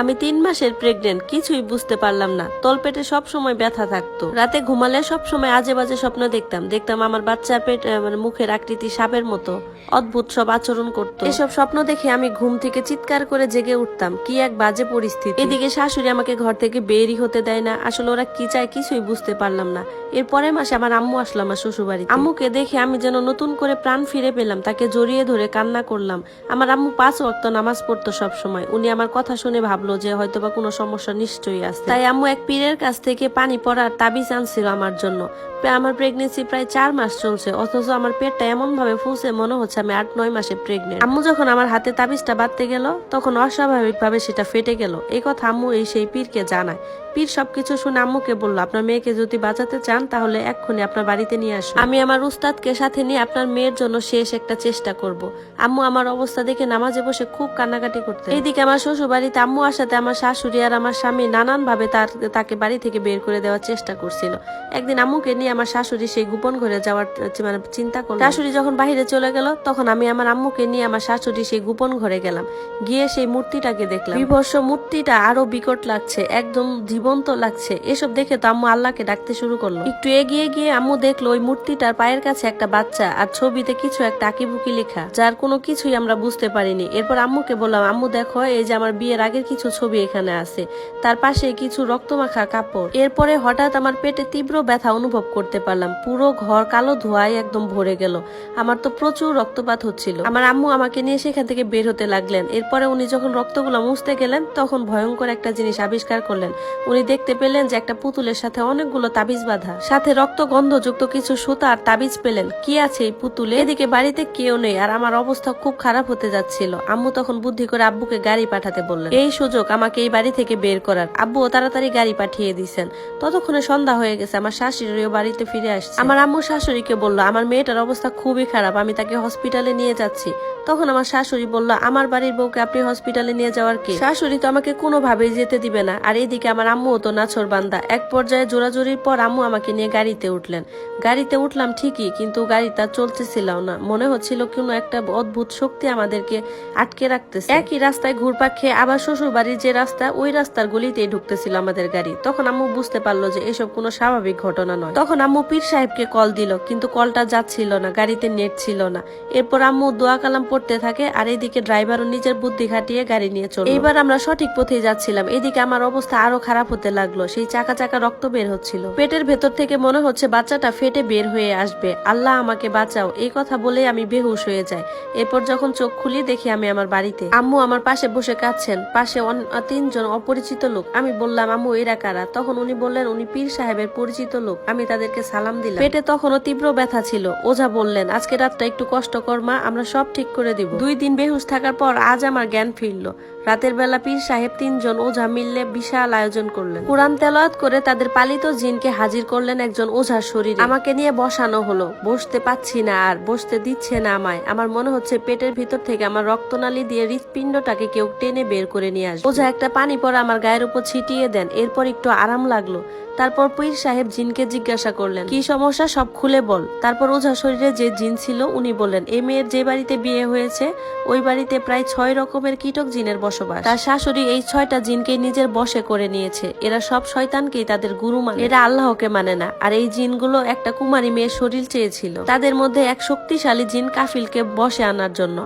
আমি 3 মাসের প্রেগনেন্ট, কিছুই বুঝতে পারলাম না। তলপেটে সব সময় ব্যথা থাকতো। রাতে ঘুমালে সব সময় আজে বাজে স্বপ্ন দেখতাম আমার বাচ্চার পেট মানে মুখের আকৃতি সাপের মতো, অদ্ভুত সব আচরণ করতো। এসব স্বপ্ন দেখে আমি ঘুম থেকে চিৎকার করে জেগে উঠতাম। কি এক বাজে পরিস্থিতি। এদিকে শাশুড়ি আমাকে ঘর থেকে বেরই হতে দেয় না। আসলে ওরা কি চায় কিছুই বুঝতে পারলাম না। এর পরের মাসে আমার আম্মু আসলো আমার শ্বশুরবাড়িতে। আম্মুকে দেখে আমি যেন নতুন করে প্রাণ ফিরে পেলাম। তাকে জড়িয়ে ধরে কান্না করলাম। আমার আম্মু 5 ওয়াক্ত নামাজ পড়তো সব সময়। উনি আমার কথা শুনে ভাবলো যে হয়তোবা কোনো সমস্যা নিশ্চয়ই আছে। তাই আম্মু এক পীরের কাছ থেকে পানি পড়ার তাবিজ আনছিল আমার জন্য। আমার প্রেগনেন্সি প্রায় 4 মাস চলছে, অথচ আমার পেটটা এমন ভাবে ফুলছে মনে হচ্ছে আমি 8-9 মাসে প্রেগনেন্ট। আম্মু যখন আমার হাতে তাবিজটা বাঁধতে গেল তখন অস্বাভাবিক ভাবে সেটা ফেটে গেল। এই কথা আম্মু সেই পীরকে জানায়। পীর সবকিছু শুনে আম্মুকে বললো, আপনার মেয়েকে যদি বাঁচাতে চান তাহলে এক্ষুনি আপনার বাড়িতে নিয়ে আসুন। আমি আমার উস্তাদকে সাথে নিয়ে আপনার মেয়ের জন্য শেষ একটা চেষ্টা করব। আম্মু আমার অবস্থা দেখে নামাজে বসে খুব কান্নাকাটি করতে। এইদিকে আমার শ্বশুর বাড়িতে আম্মু আসাতে আমার শাশুড়ি আর আমার স্বামী নানান ভাবে তাকে বাড়ি থেকে বের করে দেওয়ার চেষ্টা করছিল। একদিন আম্মুকে নিয়ে আমার শাশুড়ি সেই গোপন ঘরে যাওয়ার মানে চিন্তা করলো। শাশুড়ি যখন বাহিরে চলে গেল তখন আমি আমার আম্মুকে নিয়ে আমার শাশুড়ি সেই গোপন ঘরে গেলাম। গিয়ে সেই মূর্তিটাকে দেখলাম। বিভৎস মূর্তিটা আরো বিকট লাগছে, একদম জীবন্ত লাগছে। এসব দেখে তো আম্মু আল্লাহকে ডাকতে শুরু করলো। একটু এগিয়ে গিয়ে আম্মু দেখলো ওই মূর্তিটার পায়ের কাছে একটা বাচ্চা আর ছবিতে কিছু একটা আঁকিবুকি লেখা, যার কোনো কিছুই আমরা বুঝতে পারিনি। এরপর আম্মুকে বললাম, আম্মু দেখো এই যে আমার বিয়ের আগের কিছু ছবি এখানে আছে, তার পাশে কিছু রক্তমাখা কাপড়। এরপরে হঠাৎ আমার পেটে তীব্র ব্যথা অনুভব করতে পারলাম। পুরো ঘর কালো ধোঁয়ায় একদম ভরে গেল। আমার তো প্রচুর রক্তপাত হচ্ছিল। আমার আম্মু আমাকে নিয়ে সেখান থেকে বের হতে লাগলেন। এরপরে উনি যখন রক্তগুলো মুছতে গেলেন তখন ভয়ঙ্কর একটা জিনিস আবিষ্কার করলেন। উনি দেখতে পেলেন যে একটা পুতুলের সাথে অনেকগুলো তাবিজ বাঁধা, সাথে রক্ত গন্ধযুক্ত কিছু সুতা আর তাবিজ পেলেন। কি আছে এই পুতুলে? এদিকে বাড়িতে কেউ নেই আর আমার অবস্থা খুব খারাপ হতে যাচ্ছিল। আম্মু তখন বুদ্ধি করে আব্বুকে গাড়ি পাঠাতে বললেন। এই সুযোগ আমাকে এই বাড়ি থেকে বের করার। আব্বুও তাড়াতাড়ি গাড়ি পাঠিয়ে দিয়েছেন। ততক্ষণে সন্ধ্যা হয়ে গেছে। আমার শাশুড়িও বাড়িতে ফিরে আসছে। আমার আম্মু শাশুড়িকে বলল, আমার মেয়েটার অবস্থা খুবই খারাপ, আমি তাকে হসপিটালে নিয়ে যাচ্ছি। তখন আমার শাশুড়ি বলল, আমার বাড়ির বউকে আপনি হসপিটালে নিয়ে যাওয়ার কি? শাশুড়ি তো আমাকে কোনোভাবেই যেতে দিবে না। আর এইদিকে আমার আম্মুও তো নাছর বান্দা। এক পর্যায়ে জোরাজুরির পর আম্মু আমাকে নিয়ে গাড়িতে উঠলেন। গাড়িতে উঠলাম ঠিকই, কিন্তু গাড়িটা চলতেছিল না। মনে হচ্ছিল কোনো একটা অদ্ভুত শক্তি আমাদেরকে আটকে রাখতেছে। একই রাস্তায় ঘুরপাক খেয়ে আবার শ্বশুর বাড়ির যে রাস্তা, ওই রাস্তার গলিতেই ঢুকতেছিল আমাদের গাড়ি। তখন আম্মু বুঝতে পারলো যে এসব কোনো স্বাভাবিক ঘটনা নয়। তখন আম্মু পীর সাহেবকে কল দিল, কিন্তু কলটা যাচ্ছিল না, গাড়িতে নেট ছিল না। এরপর আম্মু দোয়া কালাম পড়তে থাকে আর এইদিকে ড্রাইভারও নিজের বুদ্ধি খাটিয়ে গাড়ি নিয়ে চলল। এইবার আমরা সঠিক পথে যাচ্ছিলাম। এদিকে আমার অবস্থা আরো খারাপ হতে লাগলো। সেই চাকা চাকা রক্ত বের হচ্ছিল। পেটের ভেতর থেকে মনে হচ্ছে বাচ্চাটা ফেটে বের হয়ে আসবে। আল্লাহ আমাকে বাঁচাও, এই কথা বলে আমি বেহুশ হয়ে যাই। এরপর যখন চোখ খুলি দেখি আমি আমার বাড়িতে। আম্মু আমার পাশে বসে কাঁদছেন, পাশে 3জন অপরিচিত লোক। আমি বললাম, আম্মু এরা কারা? তখন উনি বললেন, উনি পীর সাহেবের পরিচিত লোক। আমি তাদেরকে সালাম দিলাম। পেটে তখনও তীব্র ব্যথা ছিল। ওঝা বললেন, আজকে রাতটা একটু কষ্টকর মা, আমরা সব ঠিক করে দিব। 2 দিন বেহুশ থাকার পর আজ আমার জ্ঞান ফিরল। রাতের বেলা পীর সাহেব 3জন ওঝা মিললে বিশাল আয়োজন করলেন। কুরআন তেলাওয়াত করে তাদের পালিত জিনকে হাজির করলেন একজন ওঝার শরীরে। আমাকে নিয়ে বসানো হলো। বসতে পাচ্ছি না, আর বসতে দিচ্ছে না আমায়। আমার মনে হচ্ছে পেটের ভিতর থেকে আমার রক্তনালী দিয়ে হৃৎপিণ্ডটাকে কেউ টেনে বের করে নিয়ে আসবে। ওঝা একটা পানি পড়া আমার গায়ের উপর ছিটিয়ে দেন। এরপর একটু আরাম লাগলো। তারপর পীর সাহেব জিনকে জিজ্ঞাসা করলেন, কি সমস্যা সব খুলে বল। তারপর ওঝা শরীরে যে জিন ছিল উনি বললেন, এই মেয়ের যে বাড়িতে বিয়ে হয়েছে ওই বাড়িতে প্রায় 6 রকমের কীটক জিনের বসবাস। তার শাশুড়ি এই 6টা জিনকে নিজের বশে করে নিয়েছে। এরা সব শয়তানকেই তাদের গুরু মানে, এরা আল্লাহকে মানে না। আর এই জিনগুলো একটা কুমারী মেয়ের শরীর চেয়েছিল। তাদের মধ্যে এক শক্তিশালী জিন কাফিলকে বশে আনার জন্য।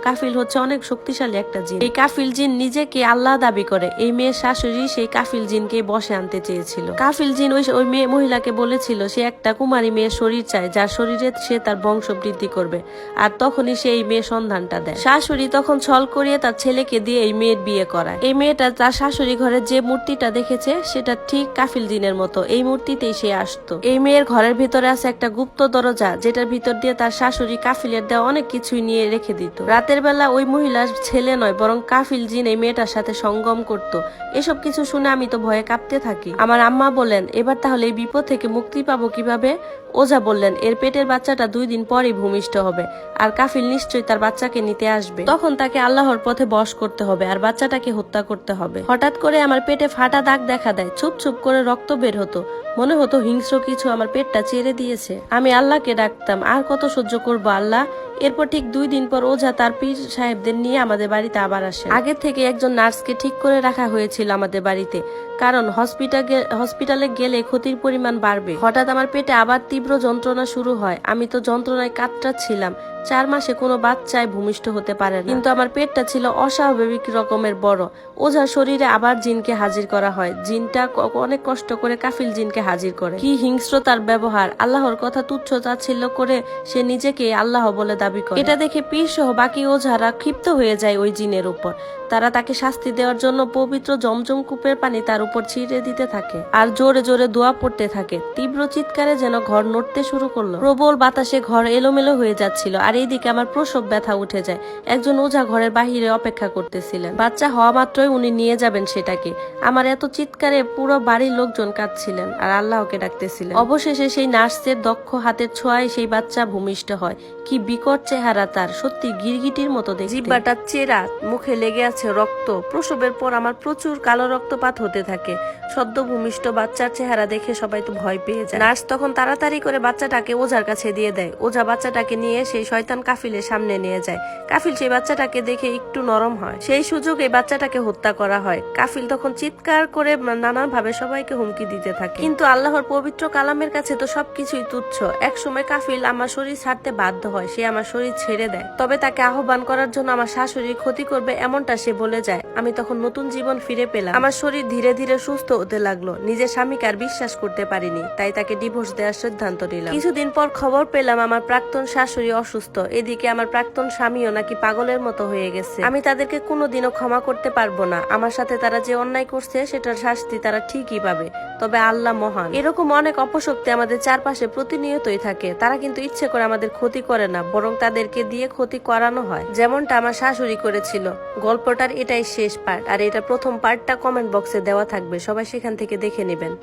কাফিল হচ্ছে অনেক শক্তিশালী একটা জিন। এই কাফিল জিন নিজেকে আল্লাহ দাবি করে। এই মেয়ের শাশুড়ি সেই কাফিল জিনকে বশে আনতে চেয়েছিল। কাফিল জিন ওই মেয়ে মহিলাকে বলেছিল সে একটা কুমারী মেয়ের শরীর চায়, যার শরীরে সে তার বংশ বৃদ্ধি করবে। আর তখনই সে এই মেয়ের সন্ধানটা দেয়। শাশুড়ি তখন ছল করিয়ে তার ছেলেকে দিয়ে এই মেয়ের বিয়ে করায়। এই মেয়েটা তার শাশুড়ি ঘরে যে মূর্তিটা দেখেছে সেটা ঠিক কাফিল জিনের মতো। এই মূর্তিতেই সে আসতো। এই মেয়ের ঘরের ভিতরে আছে একটা গুপ্ত দরজা, যেটার ভিতর দিয়ে তার শাশুড়ি কাফিলের দেওয়া অনেক কিছুই নিয়ে রেখে দিত। রাতের বেলা ওই মহিলার ছেলে নয় বরং কাফিল জিন এই মেয়েটার সাথে সঙ্গম করত। এসব কিছু শুনে আমি তো ভয়ে কাঁপতে থাকি। আমার আম্মা বলেন, এবার তাহলে এই বিপদ থেকে মুক্তি পাবো কিভাবে? ওঝা বললেন, এর পেটের বাচ্চাটা 2 দিন পরই ভূমিষ্ঠ হবে আর কাফিল নিশ্চয়ই তার বাচ্চাকে নিতে আসবে। তখন তাকে আল্লাহর পথে বশ করতে হবে আর বাচ্চাটাকে হত্যা করতে হবে। হঠাৎ করে আমার পেটে ফাটা দাগ দেখা দেয়। ছুপ ছুপ করে রক্ত বের হতো। মনে হতো হিংস্র কিছু আমার পেটটা চেড়ে দিয়েছে। আমি আল্লাহকে ডাকতাম, আর কত সহ্য করবো আল্লাহ। এরপর ঠিক 2 দিন পর ওঝা তার পীর সাহেবদের নিয়ে আমাদের বাড়িতে আবার আসে। আগের থেকে একজন নার্সকে ঠিক করে রাখা হয়েছিল আমাদের বাড়িতে, কারণ হসপিটালে গেলে ক্ষতির পরিমাণ বাড়বে। হঠাৎ আমার পেটে আবার তীব্র যন্ত্রণা শুরু হয়। আমি তো যন্ত্রণায় কাতরাচ্ছিলাম। 4 মাসে কোনো বাচ্চায় ভূমিষ্ঠ হতে পারে না, কিন্তু আমার পেটটা ছিল অস্বাভাবিক রকমের বড়। ওঝার শরীরে আবার জিনকে হাজির করা হয়। জিনটা অনেক কষ্ট করে কাফিল জিনকে হাজির করে। কি হিংস্রতার ব্যবহার! আল্লাহর কথা তুচ্ছ তাচ্ছিল্য করে সে নিজেকে আল্লাহ বলে দাবি করে। এটা দেখে পীর সহ বাকি ওঝারা ক্ষিপ্ত হয়ে যায় ওই জিনের উপর। তারা তাকে শাস্তি দেওয়ার জন্য পবিত্র জমজম কূপের পানি তার উপর ছিটিয়ে দিতে থাকে আর জোরে জোরে দোয়া পড়তে থাকে। তীব্র চিৎকারে যেন ঘর নড়তে শুরু করলো। প্রবল বাতাসে ঘর এলোমেলো হয়ে যাচ্ছিল। আর এইদিকে আমার প্রসব ব্যথা উঠে যায়। একজন ওঝা ঘরের বাহিরে অপেক্ষা করতেছিলেন। বাচ্চা হওয়া মাত্রই উনি নিয়ে যাবেন সেটাকে। আমার এত চিৎকারে পুরো বাড়ির লোকজন কাঁদছিলেন আর আল্লাহকে ডাকতেছিলেন। অবশেষে সেই নার্সের দক্ষ হাতের ছোঁয়ায় সেই বাচ্চা ভূমিষ্ঠ হয়। কি বিকট চেহারা তার, সত্যি গিরগিটির মতো দেখতে। জিহ্বাটা চেরা, মুখে লেগে আছে রক্ত। প্রসবের পর আমার প্রচুর কালো রক্তপাত হতে থাকে। সদ্য ভূমিষ্ঠ বাচ্চার চেহারা দেখে সবাই তো ভয় পেয়ে যায়। নার্স তখন তাড়াতাড়ি করে বাচ্চাটাকে ওঝার কাছে দিয়ে দেয়। ওঝা বাচ্চাটাকে নিয়ে সেই শয়তান কাফিলের সামনে নিয়ে যায়। কাফিল সেই বাচ্চাটাকে দেখে একটু নরম হয়। সেই সুযোগে বাচ্চাটাকে হত্যা করা হয়। কাফিল তখন চিৎকার করে নানান ভাবে সবাইকে হুমকি দিতে থাকে। কিন্তু আল্লাহর পবিত্র কালামের কাছে তো সবকিছুই তুচ্ছ। এক সময় কাফিল আমার শরীর ছাড়তে বাধ্য হয়। সে আমার শরীর ছেড়ে দেয়। তবে তাকে আহ্বান করার জন্য আমার শাশুড়ির ক্ষতি করবে এমনটা সে বলে যায়। আমি তখন নতুন জীবন ফিরে পেলাম। আমার শরীর ধীরে ধীরে সুস্থ হতে লাগলো। নিজের স্বামীকে আর বিশ্বাস করতে পারিনি, তাই তাকে ডিভোর্স দেওয়ার সিদ্ধান্ত নিলাম। কিছুদিন পর খবর পেলাম আমার প্রাক্তন শাশুড়ি অসুস্থ। এদিকে আমার প্রাক্তন স্বামীও নাকি পাগলের মতো হয়ে গেছে। আমি তাদেরকে কোনোদিনও ক্ষমা করতে পারবো না। আমার সাথে তারা যে অন্যায় করছে সেটার শাস্তি তারা ঠিকই পাবে। তবে আল্লাহ মহান। এরকম অনেক অপশক্তি আমাদের চারপাশে প্রতিনিয়তই থাকে। তারা কিন্তু ইচ্ছে করে আমাদের ক্ষতি করে না, বরং তাদেরকে দিয়ে ক্ষতি করানো হয়, যেমনটা আমার শাশুড়ি করেছিল। গল্পটার এটাই শেষ পার্ট, আর এটা প্রথম পার্টটা কমেন্ট বক্সে দেওয়া থাকবে, সবাই সেখান থেকে দেখে নেবেন।